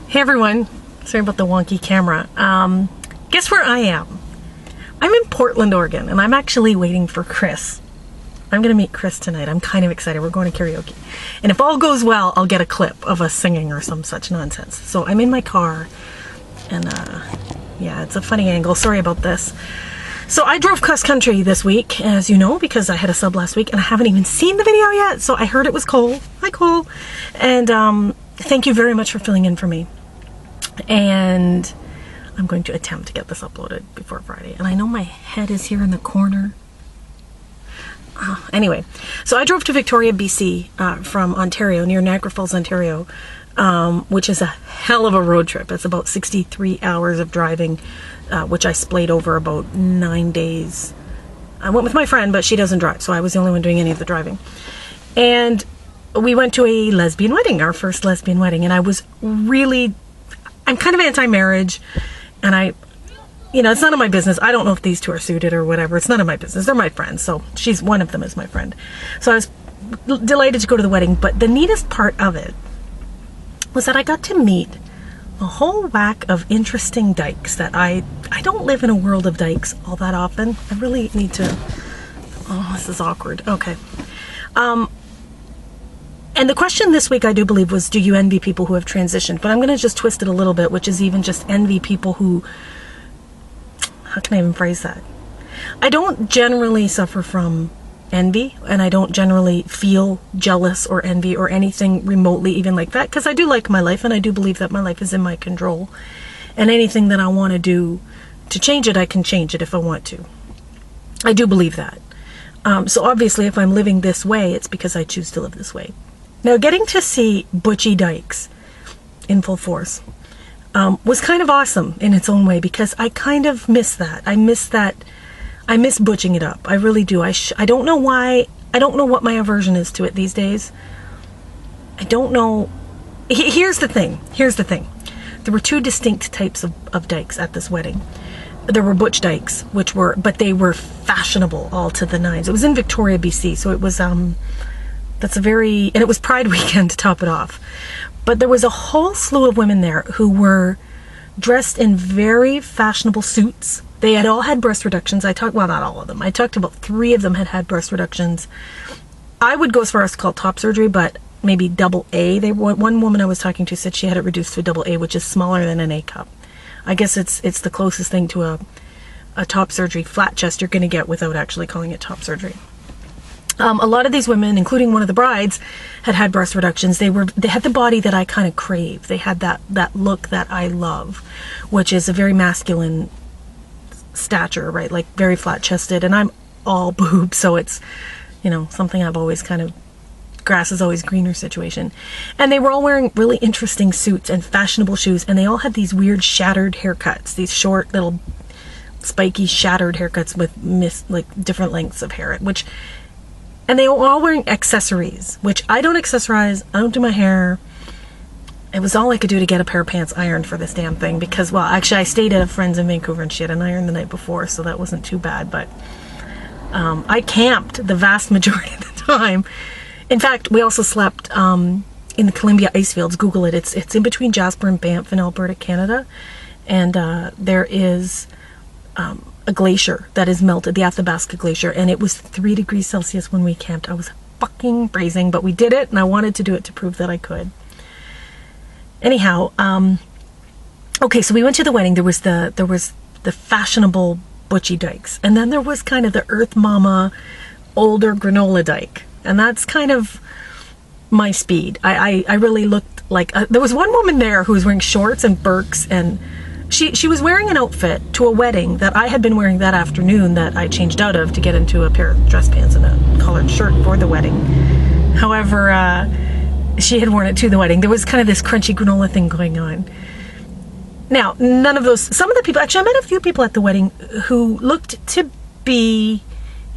Hey everyone, sorry about the wonky camera. Guess where I am? I'm in Portland, Oregon, and I'm actually waiting for Chris. I'm gonna meet Chris tonight. I'm kind of excited. We're going to karaoke. And if all goes well, I'll get a clip of us singing or some such nonsense. So I'm in my car, and yeah, it's a funny angle. Sorry about this. So I drove cross country this week, as you know, because I had a sub last week, and I haven't even seen the video yet, so I heard it was Cole. Hi, Cole. And thank you very much for filling in for me. And I'm going to attempt to get this uploaded before Friday. And I know my head is here in the corner. Anyway, so I drove to Victoria, BC from Ontario, near Niagara Falls, Ontario, which is a hell of a road trip. It's about 63 hours of driving, which I splayed over about 9 days. I went with my friend, but she doesn't drive, so I was the only one doing any of the driving. And we went to a lesbian wedding, our first lesbian wedding, and I was really... I'm kind of anti-marriage, and you know, it's none of my business. I don't know if these two are suited or whatever. It's none of my business. They're my friends, so one of them is my friend. So I was delighted to go to the wedding, but the neatest part of it was that I got to meet a whole whack of interesting dykes that I don't live in a world of dykes all that often. I really need to... Oh, this is awkward. Okay. And the question this week, I do believe, was, do you envy people who have transitioned? But I'm going to just twist it a little bit, which is even just envy people who... How can I even phrase that? I don't generally suffer from envy, and I don't generally feel jealous or envy or anything remotely even like that, because I do like my life, and I do believe that my life is in my control. And anything that I want to do to change it, I can change it if I want to. I do believe that. So obviously, if I'm living this way, it's because I choose to live this way. Now, getting to see butchy dykes in full force was kind of awesome in its own way, because I kind of miss that. I miss butching it up. I really do. I don't know why. I don't know what my aversion is to it these days. I don't know. Here's the thing. There were two distinct types of dykes at this wedding. There were butch dykes, but they were fashionable all to the nines. It was in Victoria, BC, so it was, and it was Pride weekend to top it off. But there was a whole slew of women there who were dressed in very fashionable suits. They had all had breast reductions. Well, not all of them. I talked about 3 of them had breast reductions. I would go as far as to call top surgery, but maybe double A. One woman I was talking to said she had it reduced to double A, which is smaller than an A cup. I guess it's the closest thing to a top surgery flat chest you're going to get without actually calling it top surgery. A lot of these women, including one of the brides, had breast reductions. They had the body that I kind of crave. They had that look that I love, which is a very masculine stature, right? Like very flat chested, and I'm all boob, so it's, you know, something I've always kind of, grass is always greener situation. And they were all wearing really interesting suits and fashionable shoes, and they all had these weird shattered haircuts, these short little spiky shattered haircuts with like different lengths of hair, and they were all wearing accessories, which I don't accessorize. I don't do my hair. It was all I could do to get a pair of pants ironed for this damn thing, because, well, actually I stayed at a friend's in Vancouver and she had an iron the night before, so that wasn't too bad, but I camped the vast majority of the time. In fact, we also slept in the Columbia ice fields. Google it. It's in between Jasper and Banff in Alberta, Canada, and there is a glacier that is melted, the Athabasca Glacier, and it was 3 degrees Celsius when we camped. I was fucking freezing, but we did it, and I wanted to do it to prove that I could. Anyhow, okay, so we went to the wedding. There was the fashionable butchy dykes, and then there was kind of the Earth Mama, older granola dyke, and that's kind of my speed. I really looked like there was one woman there who was wearing shorts and Birks, and she was wearing an outfit to a wedding that I had been wearing that afternoon that I changed out of to get into a pair of dress pants and a collared shirt for the wedding. However, she had worn it to the wedding. There was kind of this crunchy granola thing going on. Now, some of the people, actually I met a few people at the wedding who looked to be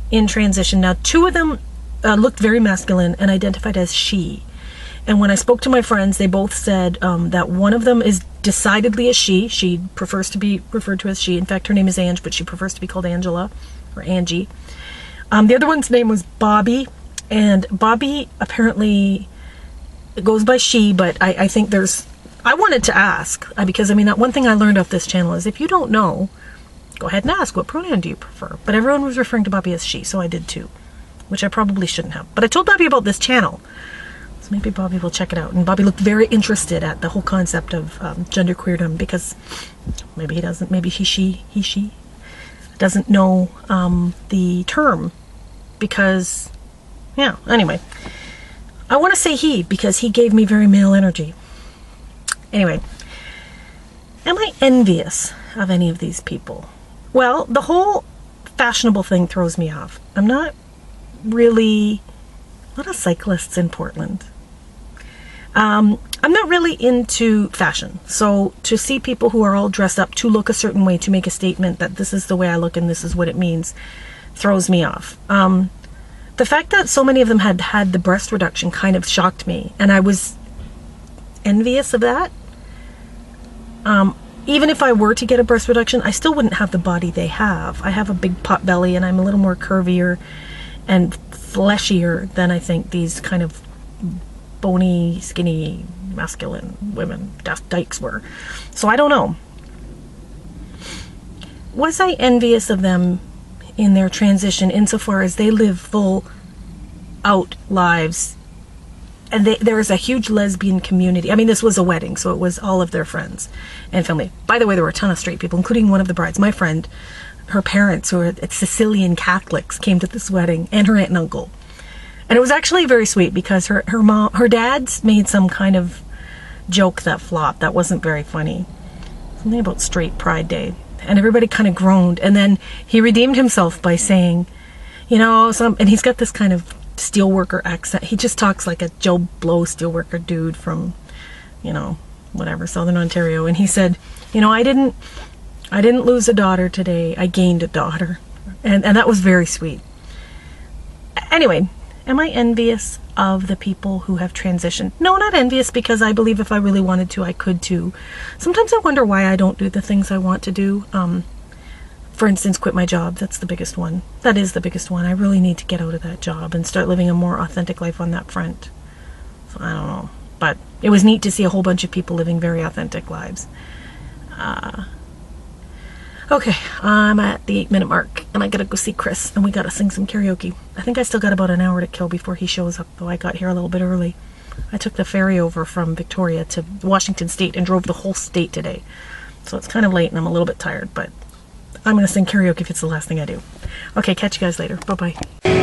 in transition. Now, 2 of them looked very masculine and identified as she. And when I spoke to my friends, they both said that one of them is decidedly a she. She prefers to be referred to as she. In fact, her name is Ange, but she prefers to be called Angela or Angie. The other one's name was Bobby, and Bobby apparently goes by she, but I think there's I wanted to ask, because I mean, that one thing I learned off this channel is if you don't know, go ahead and ask, what pronoun do you prefer? But everyone was referring to Bobby as she, so I did too, which I probably shouldn't have. But I told Bobby about this channel, so maybe Bobby will check it out. And Bobby looked very interested at the whole concept of genderqueerdom, because maybe he doesn't, maybe he, she doesn't know the term, because, yeah, anyway. I want to say he, because he gave me very male energy. Anyway, am I envious of any of these people? Well, the whole fashionable thing throws me off. I'm not really, a lot of cyclists in Portland. I'm not really into fashion. So to see people who are all dressed up to look a certain way, to make a statement that this is the way I look and this is what it means, throws me off. The fact that so many of them had had the breast reduction kind of shocked me, and I was envious of that. Even if I were to get a breast reduction, I still wouldn't have the body they have. I have a big pot belly, and I'm a little more curvier and fleshier than I think these kind of bony, skinny, masculine women, dykes were. So I don't know. Was I envious of them in their transition insofar as they live full out lives? And there is a huge lesbian community. I mean, this was a wedding, so it was all of their friends and family. By the way, there were a ton of straight people, including one of the brides. My friend, her parents, who are Sicilian Catholics, came to this wedding, and her aunt and uncle. And it was actually very sweet, because her dad's made some kind of joke that flopped. That wasn't very funny. Something about straight pride day. And everybody kind of groaned. And then he redeemed himself by saying, you know, and he's got this kind of steelworker accent. He just talks like a Joe Blow steelworker dude from, you know, whatever, Southern Ontario. And he said, you know, I didn't lose a daughter today. I gained a daughter. And that was very sweet. Anyway, am I envious of the people who have transitioned? No, not envious, because I believe if I really wanted to, I could too. Sometimes I wonder why I don't do the things I want to do. For instance, quit my job. That's the biggest one. That is the biggest one. I really need to get out of that job and start living a more authentic life on that front. So I don't know. But it was neat to see a whole bunch of people living very authentic lives. Okay, I'm at the 8-minute mark, and I gotta go see Chris, and we gotta sing some karaoke. I think I still got about an hour to kill before he shows up, though I got here a little bit early. I took the ferry over from Victoria to Washington State and drove the whole state today. So it's kind of late, and I'm a little bit tired, but I'm gonna sing karaoke if it's the last thing I do. Okay, catch you guys later. Bye-bye.